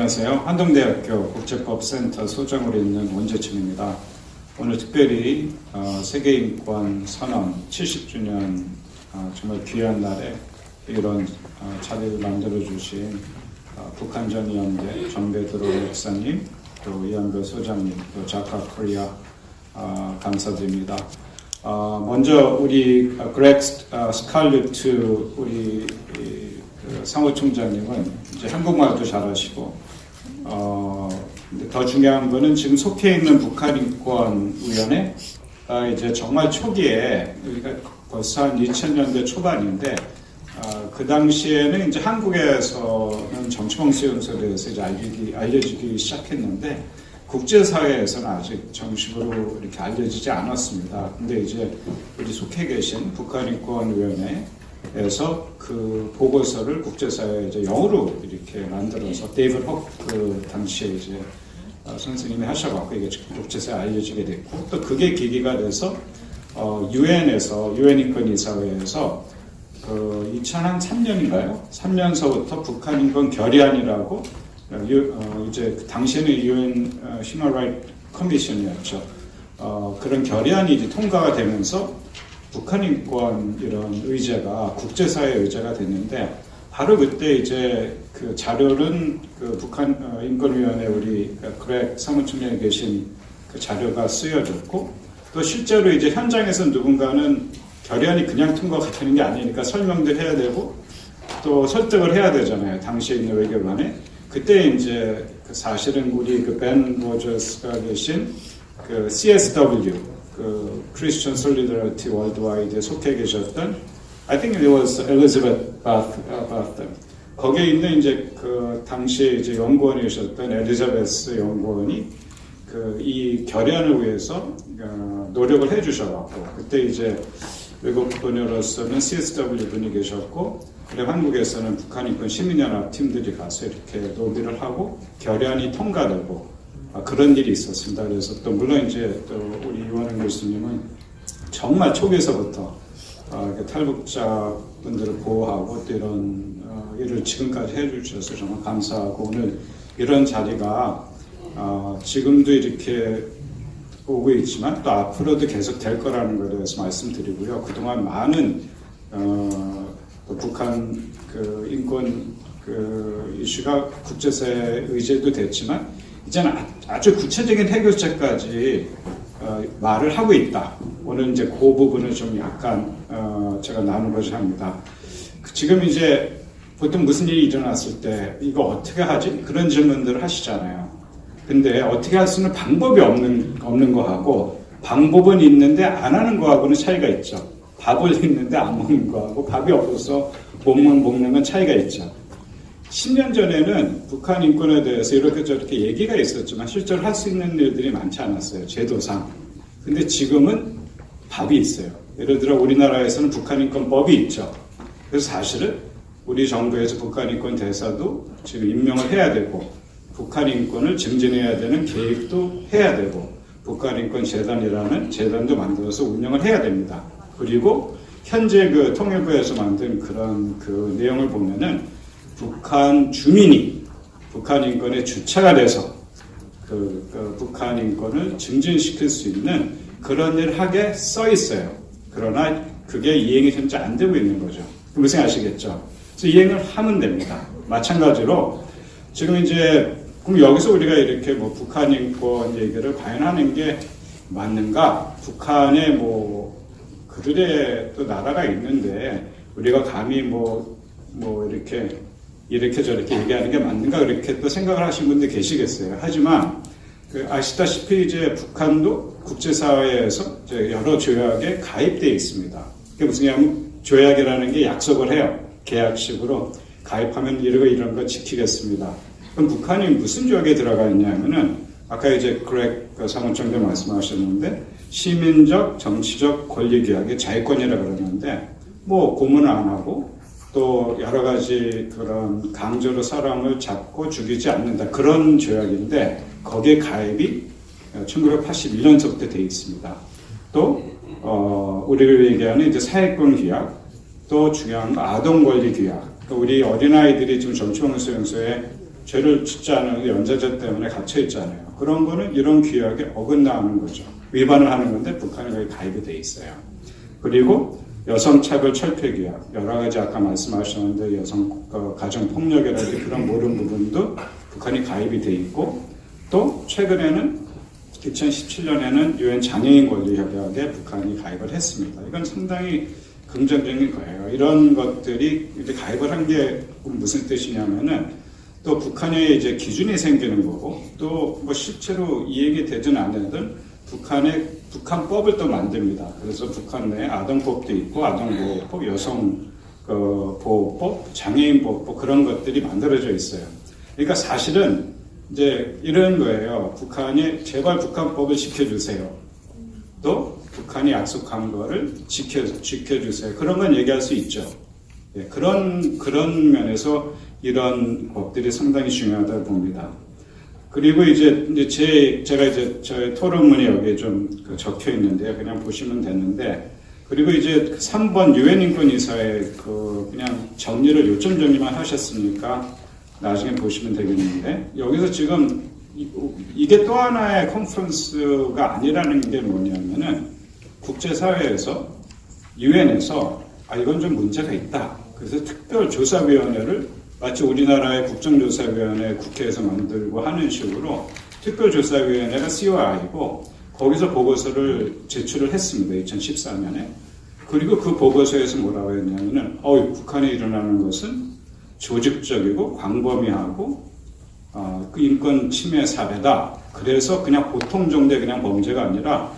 안녕하세요. 한동대학교 국제법센터 소장으로 있는 원재춘입니다. 오늘 특별히 세계인권 선언 70주년 정말 귀한 날에 이런 자리를 만들어주신 북한전위원회 전배드로 역사님, 또 이한별 소장님, 또 자카 코리아 감사드립니다. 먼저 우리 그렉 스칼리트 우리 상호총장님은 이제 한국말도 잘하시고 더 중요한 거는 지금 속해 있는 북한인권위원회가 이제 정말 초기에 우리가 벌써 한 2000년대 초반인데 그 당시에는 이제 한국에서는 정치범죄 연수에 대해서 이제 알려지기 시작했는데 국제사회에서는 아직 정식으로 이렇게 알려지지 않았습니다. 근데 이제 우리 속해 계신 북한인권위원회에서 그 보고서를 국제사회에 이제 영어로 이렇게 만들어서 데이비드 헉 그 당시에 이제 선생님이 하셔갖고 이게 국제사회에 알려지게 됐고 또 그게 계기가 돼서 유엔에서 유엔인권이사회에서 2003년인가요? 3년서부터 북한인권 결의안이라고 이제 당시에는 UN Human Rights Commission이었죠. 그런 결의안이 이제 통과가 되면서 북한인권 이런 의제가 국제사회 의제가 됐는데 바로 그때 이제 그 자료는 그 북한인권위원회 우리 그렉 사무총장에 계신 그 자료가 쓰여졌고 또 실제로 이제 현장에서 누군가는 결의안이 그냥 통과가 되는 게 아니니까 설명도 해야 되고 또 설득을 해야 되잖아요. 당시에 있는 외교관에. 그때 이제 사실은 우리 그 벤 로저스가 계신 그 CSW, 그 Christian Solidarity Worldwide에 속해 계셨던 I think it was Elizabeth Bath. 거기에 있는 이제 그 당시에 이제 연구원이셨던 엘리자베스 연구원이 그 이 결의안을 위해서 노력을 해주셔갖고 그때 이제 외국 분야로서는 CSW 분이 계셨고 그리고 한국에서는 북한인권 시민연합 팀들이 가서 이렇게 로비를 하고 결의안이 통과되고 그런 일이 있었습니다. 그래서 또 물론 이제 또 우리 이완영 교수님은 정말 초기에서부터 탈북자분들을 보호하고 또 이런 일을 지금까지 해주셔서 정말 감사하고 오늘 이런 자리가 지금도 이렇게 오고 있지만 또 앞으로도 계속 될 거라는 것에 대해서 말씀드리고요. 그동안 많은 북한 그 인권 그 이슈가 국제사회 의제도 됐지만 이제는 아주 구체적인 해결책까지 말을 하고 있다. 오늘 이제 그 부분을 좀 약간 제가 나누고자 합니다. 지금 이제 보통 무슨 일이 일어났을 때 이거 어떻게 하지? 그런 질문들을 하시잖아요. 근데 어떻게 할 수 있는 방법이 없는 거하고 방법은 있는데 안 하는 거하고는 차이가 있죠. 밥을 있는데 안 먹는 거하고 밥이 없어서 못 먹는 건 차이가 있죠. 10년 전에는 북한 인권에 대해서 이렇게 저렇게 얘기가 있었지만 실제로 할 수 있는 일들이 많지 않았어요. 제도상. 근데 지금은 밥이 있어요. 예를 들어 우리나라에서는 북한 인권법이 있죠. 그래서 사실은 우리 정부에서 북한 인권 대사도 지금 임명을 해야 되고 북한 인권을 증진해야 되는 계획도 해야 되고 북한 인권 재단이라는 재단도 만들어서 운영을 해야 됩니다. 그리고 현재 그 통일부에서 만든 그런 그 내용을 보면은 북한 주민이 북한 인권의 주체가 돼서 그 북한 인권을 증진시킬 수 있는 그런 일을 하게 써 있어요. 그러나 그게 이행이 현재 안 되고 있는 거죠. 무슨 아시겠죠? 그래서 이행을 하면 됩니다. 마찬가지로 지금 이제 그럼 여기서 우리가 이렇게 뭐 북한 인권 얘기를 과연 하는 게 맞는가? 북한에 뭐 그들의 또 나라가 있는데 우리가 감히 뭐 이렇게 저렇게 얘기하는 게 맞는가? 그렇게 또 생각을 하시는 분들 계시겠어요. 하지만 아시다시피 이제 북한도 국제사회에서 이제 여러 조약에 가입되어 있습니다. 그게 무슨 얘기냐면 조약이라는 게 약속을 해요. 계약식으로 가입하면 이런 거 지키겠습니다. 그럼 북한이 무슨 조약에 들어가 있냐면은 아까 이제 그렉 사무총장 말씀하셨는데 시민적, 정치적 권리 규약의 자유권이라 그러는데 뭐 고문을 안 하고 또 여러 가지 그런 강제로 사람을 잡고 죽이지 않는다 그런 조약인데 거기에 가입이 1981년서부터 되어 있습니다. 또 우리가 얘기하는 이제 사회권 규약, 또 중요한 거 아동 권리 규약. 우리 어린아이들이 지금 정치범죄소용소에 죄를 짓지 않은 연좌제 때문에 갇혀 있잖아요. 그런 거는 이런 규약에 어긋나는 거죠. 위반을 하는 건데 북한이 거의 가입이 돼 있어요. 그리고 여성차별 철폐규약, 여러 가지 아까 말씀하셨는데 여성 가정폭력이라든지 그런 모든 부분도 북한이 가입이 돼 있고, 또 최근에는 2017년에는 유엔 장애인 권리 협약에 북한이 가입을 했습니다. 이건 상당히 긍정적인 거예요. 이런 것들이 이제 가입을 한 게 무슨 뜻이냐면은 또 북한에 이제 기준이 생기는 거고, 또 뭐 실제로 이행이 되진 않으든 북한법을 또 만듭니다. 그래서 북한 내에 아동법도 있고, 아동보호법, 여성보호법, 장애인보호법 그런 것들이 만들어져 있어요. 그러니까 사실은 이제 이런 거예요. 북한이 제발 북한법을 지켜주세요. 또 북한이 약속한 거를 지켜주세요. 그런 건 얘기할 수 있죠. 예, 그런 면에서 이런 법들이 상당히 중요하다고 봅니다. 그리고 제가 저의 토론문이 여기에 좀 적혀 있는데요. 그냥 보시면 되는데, 그리고 이제 3번 유엔 인권이사의 그냥 정리를 요점 정리만 하셨으니까 나중에 보시면 되겠는데, 여기서 지금 이게 또 하나의 컨퍼런스가 아니라는 게 뭐냐면은 국제사회에서 유엔에서 이건 좀 문제가 있다. 그래서 특별조사위원회를 마치 우리나라의 국정조사위원회 국회에서 만들고 하는 식으로 특별조사위원회가 COI고 거기서 보고서를 제출을 했습니다. 2014년에. 그리고 그 보고서에서 뭐라고 했냐면은 북한에 일어나는 것은 조직적이고 광범위하고 그 인권 침해 사례다. 그래서 그냥 보통 정도의 그냥 범죄가 아니라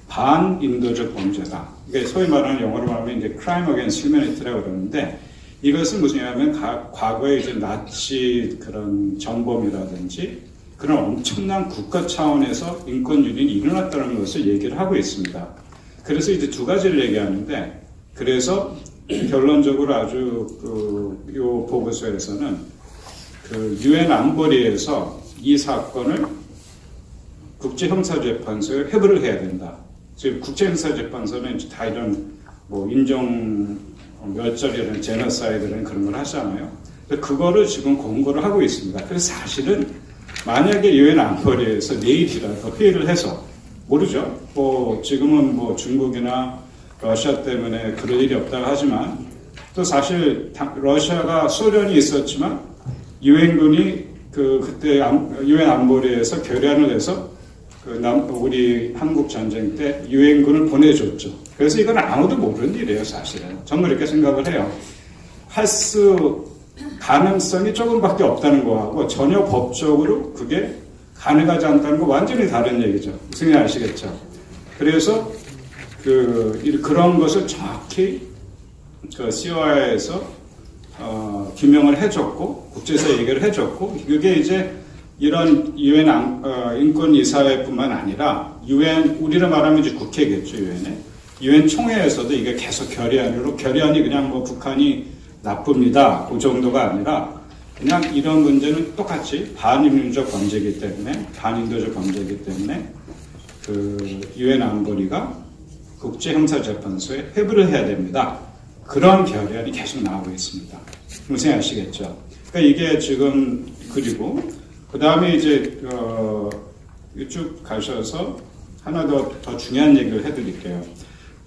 반인도적 범죄다. 이게 소위 말하는 영어로 말하면 이제 crime against humanity라고 그러는데, 이것은 무슨냐면 과거에 이제 나치 그런 전범이라든지 그런 엄청난 국가 차원에서 인권 유린이 일어났다는 것을 얘기를 하고 있습니다. 그래서 이제 두 가지를 얘기하는데, 그래서 결론적으로 아주 요 보고서에서는 유엔 안보리에서 이 사건을 국제형사재판소에 회부를 해야 된다. 지금 국제형사재판소는 다 이런 인종 멸절이라는 제너사이드라는 그런 걸 하잖아요. 그거를 지금 공고를 하고 있습니다. 그래서 사실은 만약에 유엔 안보리에서 내일이라도 회의를 해서, 모르죠. 지금은 중국이나 러시아 때문에 그럴 일이 없다고 하지만, 또 사실 러시아가 소련이 있었지만 유엔군이 그때 유엔 안보리에서 결의안을 해서 우리 한국 전쟁 때 유엔군을 보내줬죠. 그래서 이건 아무도 모르는 일이에요, 사실은. 저는 그렇게 생각을 해요. 할 수 가능성이 조금밖에 없다는 거하고 전혀 법적으로 그게 가능하지 않다는 거 완전히 다른 얘기죠. 무슨 얘기 아시겠죠? 그래서 그런 것을 정확히 COI에서 규명을 해줬고 국제에서 얘기를 해줬고, 그게 이제 이런 유엔 인권이사회뿐만 아니라 우리로 말하면 이제 국회겠죠. 유엔 총회에서도 이게 계속 결의안이 그냥 북한이 나쁩니다, 그 정도가 아니라 그냥 이런 문제는 똑같이 반인민주적 범죄이기 때문에, 반인도적 범죄이기 때문에 유엔 안보리가 국제형사재판소에 회부를 해야 됩니다. 그런 결의안이 계속 나오고 있습니다. 무슨 아시겠죠? 그러니까 이게 지금, 그리고 그 다음에 이제 쭉 가셔서 하나 더 중요한 얘기를 해드릴게요.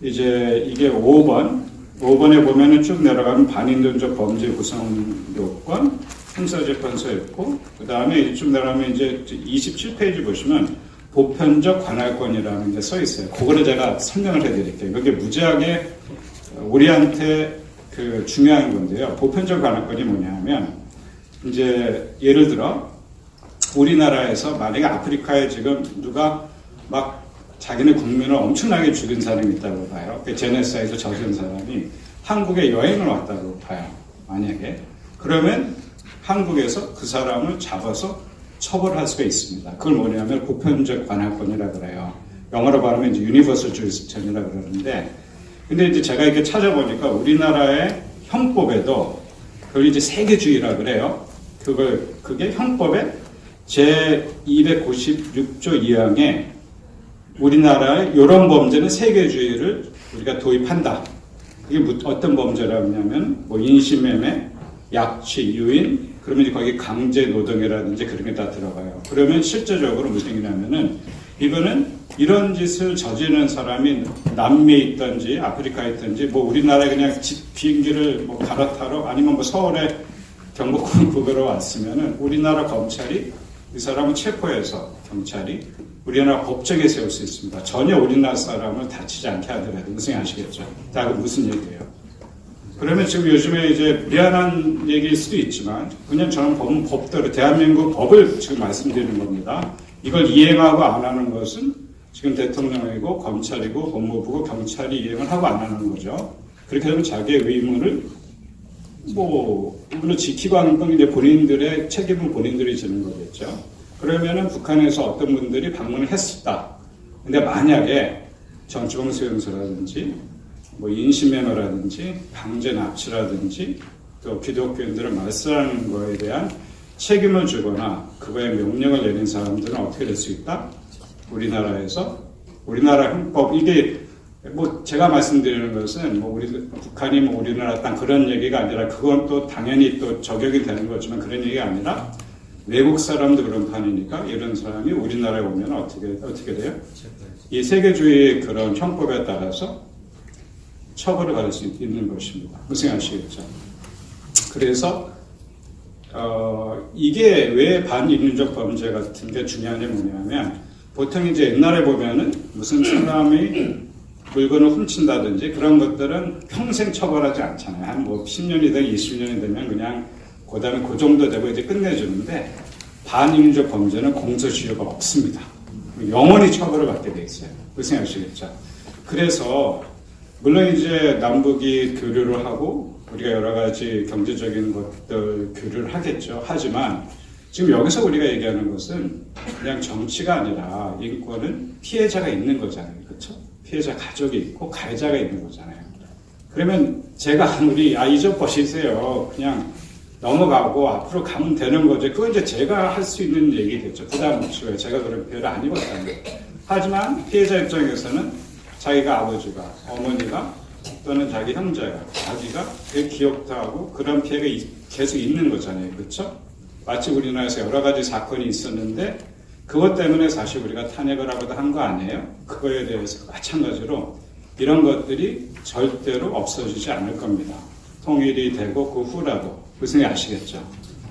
이제 이게 5번에 보면은 쭉 내려가면 반인도적 범죄 구성 요건, 형사재판소였고, 그 다음에 쭉 내려가면 이제 27페이지 보시면 보편적 관할권이라는 게 써 있어요. 그거를 제가 설명을 해드릴게요. 그게 무지하게 우리한테 중요한 건데요. 보편적 관할권이 뭐냐면, 이제 예를 들어 우리나라에서 만약에 아프리카에 지금 누가 막 자기네 국민을 엄청나게 죽인 사람이 있다고 봐요. 제네사이드 저지른 사람이 한국에 여행을 왔다고 봐요. 만약에. 그러면 한국에서 그 사람을 잡아서 처벌할 수가 있습니다. 그걸 뭐냐면 보편적 관할권이라 그래요. 영어로 말하면 이제 유니버설 주리스디션이라 그러는데, 근데 이제 제가 이렇게 찾아보니까 우리나라의 형법에도 그걸 이제 세계주의라 그래요. 그게 형법에 제296조 2항에 우리나라의 이런 범죄는 세계주의를 우리가 도입한다. 그게 어떤 범죄라고 하냐면 인신매매, 약취, 유인, 그러면 이제 거기 강제 노동이라든지 그런 게 다 들어가요. 그러면 실제적으로 무슨 얘기냐면은 이거는 이런 짓을 저지르는 사람이 남미에 있든지 아프리카에 있든지 뭐 우리나라에 그냥 비행기를 뭐 갈아타러 아니면 뭐 서울에 경복궁 구경으로 왔으면은 우리나라 검찰이 이 사람을 체포해서 경찰이 우리나라 법정에 세울 수 있습니다. 전혀 우리나라 사람을 다치지 않게 하더라도 무슨 아시겠죠? 자, 그 무슨 얘기예요? 그러면 지금 요즘에 이제 미안한 얘기일 수도 있지만 그냥 저는 법대로 대한민국 법을 지금 말씀드리는 겁니다. 이걸 이행하고 안 하는 것은 지금 대통령이고 검찰이고 법무부고 경찰이 이행을 하고 안 하는 거죠. 그렇게 되면 자기의 의무를 물론 지키고 하는 건 이제 본인들의 책임은 본인들이 지는 거겠죠. 그러면은 북한에서 어떤 분들이 방문을 했었다. 근데 만약에 정치범 수용소라든지 뭐 인신매매라든지 강제 납치라든지 또 기독교인들을 말살하는 거에 대한 책임을 주거나 그거에 명령을 내린 사람들은 어떻게 될 수 있다? 우리나라에서 우리나라 헌법 이게 뭐 제가 말씀드리는 것은 뭐 북한이 뭐 우리나라 땅 그런 얘기가 아니라 그건 또 당연히 또 적용이 되는 거지만 그런 얘기가 아니라 외국 사람도 그런 판이니까 이런 사람이 우리나라에 오면 어떻게 돼요? 이 세계주의 그런 형법에 따라서 처벌을 받을 수 있는 것입니다. 무슨 아시겠죠? 그래서 이게 왜 반인륜적 범죄 같은 게 중요한 게 뭐냐면 보통 이제 옛날에 보면은 무슨 사람이 물건을 훔친다든지 그런 것들은 평생 처벌하지 않잖아요. 한 뭐 10년이든 20년이 되면 그냥 그다음에 그 정도 되고 이제 끝내주는데 반인륜적 범죄는 공소시효가 없습니다. 영원히 처벌을 받게 돼 있어요. 그 생각하시겠죠? 그래서 물론 이제 남북이 교류를 하고 우리가 여러 가지 경제적인 것들 교류를 하겠죠. 하지만 지금 여기서 우리가 얘기하는 것은 그냥 정치가 아니라 인권은 피해자가 있는 거잖아요. 그렇죠? 피해자 가족이 있고 가해자가 있는 거잖아요. 그러면 제가 아무리 잊어버리세요. 그냥 넘어가고 앞으로 가면 되는 거죠. 그건 이제 제가 할 수 있는 얘기겠죠. 부담 없이 제가 그런 피해를 안 입었다는 거예요. 하지만 피해자 입장에서는 자기가 아버지가 어머니가 또는 자기 형제가 자기가 그 기억도 하고 그런 피해가 계속 있는 거잖아요. 그렇죠? 마치 우리나라에서 여러 가지 사건이 있었는데 그것 때문에 사실 우리가 탄핵을 하고도 한 거 아니에요? 그거에 대해서 마찬가지로 이런 것들이 절대로 없어지지 않을 겁니다. 통일이 되고 그 후라도 무슨 아시겠죠?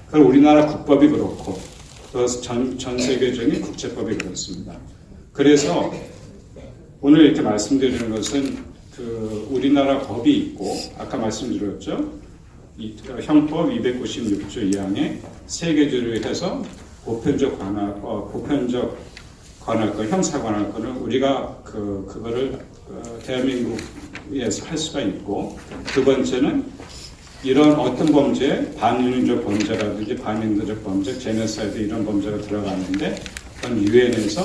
그럼 우리나라 국법이 그렇고 또 전 세계적인 국제법이 그렇습니다. 그래서 오늘 이렇게 말씀드리는 것은 우리나라 법이 있고 아까 말씀드렸죠? 형법 296조 2항에 세계주의를 해서 보편적 관할권, 형사 관할권을 우리가 그거를 대한민국에서 할 수가 있고 두 번째는 이런 어떤 범죄, 반인륜적 범죄라든지 반인도적 범죄, 제노사이드 이런 범죄가 들어가는데 그건 유엔에서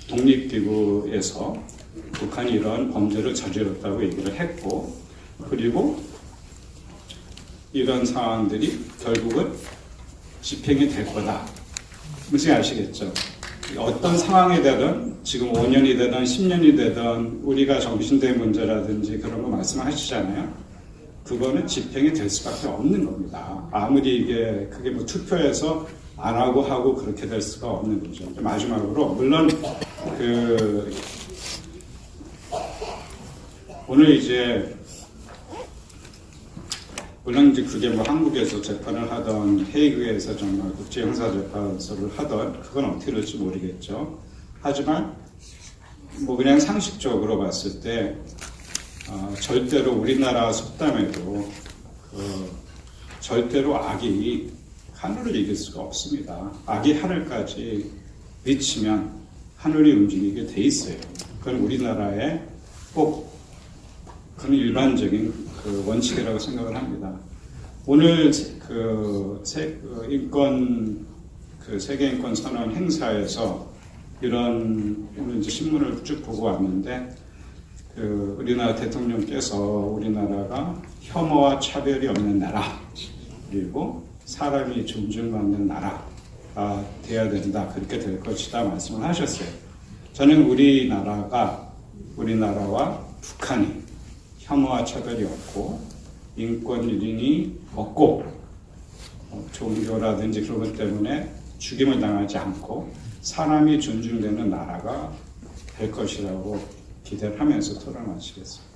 독립기구에서 북한이 이런 범죄를 저질렀다고 얘기를 했고 그리고 이런 상황들이 결국은 집행이 될 거다. 무슨 아시겠죠? 어떤 상황이 되든 지금 5년이 되든 10년이 되든 우리가 정신대 문제라든지 그런 거 말씀하시잖아요. 그거는 집행이 될 수밖에 없는 겁니다. 아무리 그게 뭐 투표해서 안 하고 그렇게 될 수가 없는 거죠. 마지막으로 물론 오늘 이제 물론 이제 그게 뭐 한국에서 재판을 하던 헤이그에서 정말 국제형사재판소를 하던 그건 어떻게 될지 모르겠죠. 하지만 뭐 그냥 상식적으로 봤을 때 절대로 우리나라 속담에도 절대로 악이 하늘을 이길 수가 없습니다. 악이 하늘까지 미치면 하늘이 움직이게 돼 있어요. 그건 우리나라의 꼭 그런 일반적인 원칙이라고 생각을 합니다. 오늘 세계 인권 선언 행사에서 오늘 이제 신문을 쭉 보고 왔는데 우리나라 대통령께서 우리나라가 혐오와 차별이 없는 나라 그리고 사람이 존중받는 나라가 돼야 된다 그렇게 될 것이다 말씀을 하셨어요. 저는 우리나라와 북한이 혐오와 차별이 없고 인권이 없고 종교라든지 그런 것 때문에 죽임을 당하지 않고 사람이 존중되는 나라가 될 것이라고 기대를 하면서 토론을 마치겠습니다.